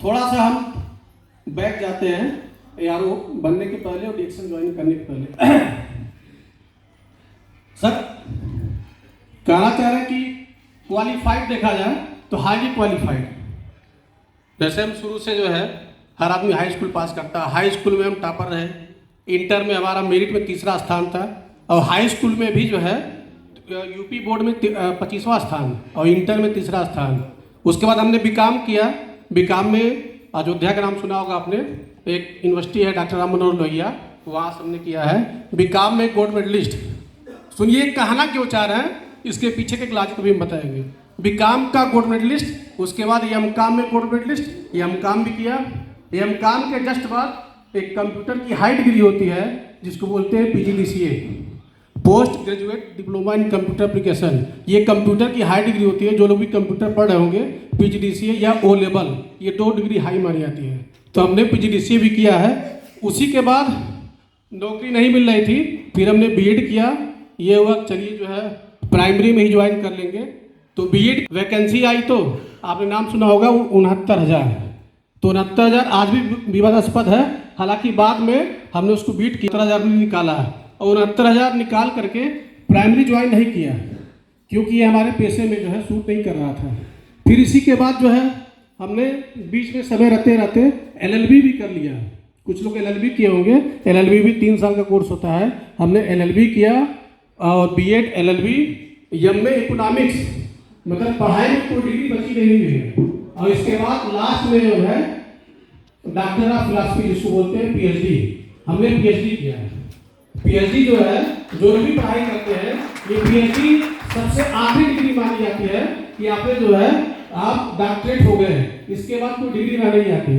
थोड़ा सा हम बैक जाते हैं ARO बनने के पहले और डिएक्शन ज्वाइन करने के पहले। सर कहना चाह रहे हैं कि क्वालिफाइड देखा जाए तो हाईली क्वालिफाइड। जैसे हम शुरू से जो है हर आदमी हाई स्कूल पास करता है, हाई स्कूल में हम टॉपर रहे, इंटर में हमारा मेरिट में 3रा स्थान था और हाई स्कूल में भी जो है यूपी बोर्ड में 25वां स्थान और इंटर में 3रा स्थान। उसके बाद हमने बीकॉम किया। बीकॉम में अयोध्या का नाम सुना होगा आपने, एक यूनिवर्सिटी है डॉक्टर राम मनोहर लोहिया, वहाँ से हमने किया है। बीकॉम में गोल्ड मेडलिस्ट। सुनिए कहना क्यों चाह रहे हैं, इसके पीछे के लॉजिक भी हम बताएंगे। बीकॉम का गोल्ड मेडलिस्ट, उसके बाद एमकॉम में गोल्ड मेडलिस्ट, एमकॉम भी किया। एमकॉम के जस्ट बाद एक कंप्यूटर की हाई डिग्री होती है जिसको बोलते हैं PGDCA, post graduate diploma in computer application. ये कंप्यूटर की हाई डिग्री होती है। जो लोग भी कंप्यूटर पढ़ रहे होंगे, PGDCA या O लेवल, ये 2 डिग्री हाई मानी जाती है। तो हमने PGDCA भी किया है। उसी के बाद नौकरी नहीं मिल रही थी, फिर हमने BEd किया। ये हुआ चलिए जो है प्राइमरी में ही ज्वाइन कर लेंगे। तो BEd वैकेंसी आई तो आपने नाम सुना होगा 69,000। तो 69,000 आज भी विवादास्पद है, हालांकि बाद में हमने उसको बीट किया, 70,000 में निकाला है और 69,000 निकाल करके प्राइमरी ज्वाइन नहीं किया क्योंकि ये हमारे पैसे में जो है सूट नहीं कर रहा था। फिर इसी के बाद जो है हमने बीच में समय रहते रहते LLB भी कर लिया। कुछ लोग LLB किए होंगे, LLB भी 3 साल का कोर्स होता है। हमने LLB किया और BEd LLB MA इकोनॉमिक्स, मतलब पढ़ाई में कोई डिग्री बची नहीं हुई है। और इसके बाद लास्ट में जो है डॉक्टर ऑफ फिलॉसफी जिसको बोलते हैं PhD, हमने PhD किया है। PhD जो है जो भी पढ़ाई करते हैं, ये PhD सबसे आखिरी डिग्री मानी जाती है कि आपने जो है आप डॉक्टरेट हो गए, इसके बाद कोई डिग्री नहीं आती।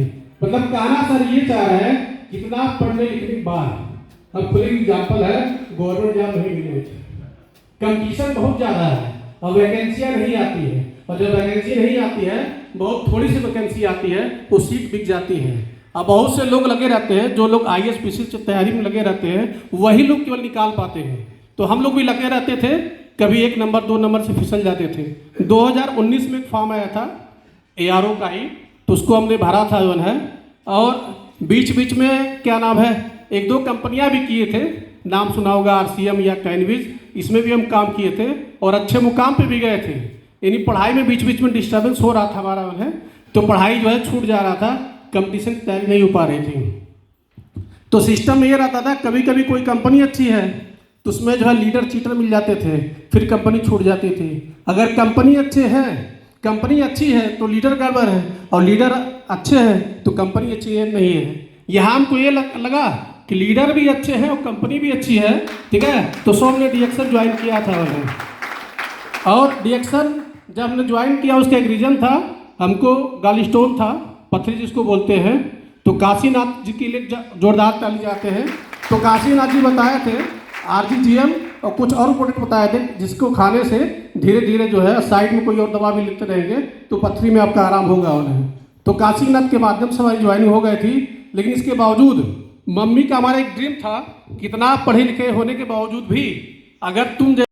मतलब कहना सर ये चाह रहे हैं कितना पढ़ने लिखने के बाद। अब खुले एग्जाम्पल है, गवर्नमेंट जॉब नहीं मिली, कंपटीशन बहुत ज़्यादा है और वैकेंसियाँ नहीं आती है। और जब वैकेंसी नहीं आती है, बहुत थोड़ी सी वैकेंसी आती है, वो सीट बिक जाती है। अब बहुत से लोग लगे रहते हैं, जो लोग IAS PCS की तैयारी में लगे रहते हैं, वही लोग केवल निकाल पाते हैं। तो हम लोग भी लगे रहते थे, कभी 1 नंबर 2 नंबर से फिसल जाते थे। 2019 में एक फॉर्म आया था ARO का ही, तो उसको हमने भरा था जो है। और बीच बीच में क्या नाम है, 1-2 कंपनियां भी किए थे, नाम सुना होगा RCM या कैनविज, इसमें भी हम काम किए थे और अच्छे मुकाम पे भी गए थे। यानी पढ़ाई में बीच बीच में डिस्टर्बेंस हो रहा था हमारा है, तो पढ़ाई जो है छूट जा रहा था, कंपटीशन की तैयारी नहीं हो पा रही थी। तो सिस्टम में ये रहता था, कभी कभी कोई कंपनी अच्छी है तो उसमें जो है लीडर चीटर मिल जाते थे, फिर कंपनी छूट जाती थी। अगर कंपनी अच्छी है तो लीडर गड़बड़ है, और लीडर अच्छे हैं तो कंपनी अच्छी है नहीं है। यहाँ हमको ये लगा कि लीडर भी अच्छे हैं और कंपनी भी अच्छी है, ठीक है। तो सो हमने डिएक्शन ज्वाइन किया था उन्हें। और डिएक्शन जब हमने ज्वाइन किया उसका एक रीज़न था, हमको गाली स्टोन था, पथरी जिसको बोलते हैं। तो काशीनाथ जी के लिए जोरदार ताली जाते हैं। तो काशीनाथ जी बताए थे RGGM और कुछ और प्रोडक्ट बताए थे जिसको खाने से धीरे धीरे जो है साइड में कोई और दवा भी लेते रहेंगे तो पथरी में आपका आराम होगा उन्हें। तो काशीनाथ के माध्यम से हमारी ज्वाइनिंग हो गई थी। लेकिन इसके बावजूद मम्मी का हमारा एक ड्रीम था, कितना पढ़े लिखे होने के बावजूद भी अगर तुम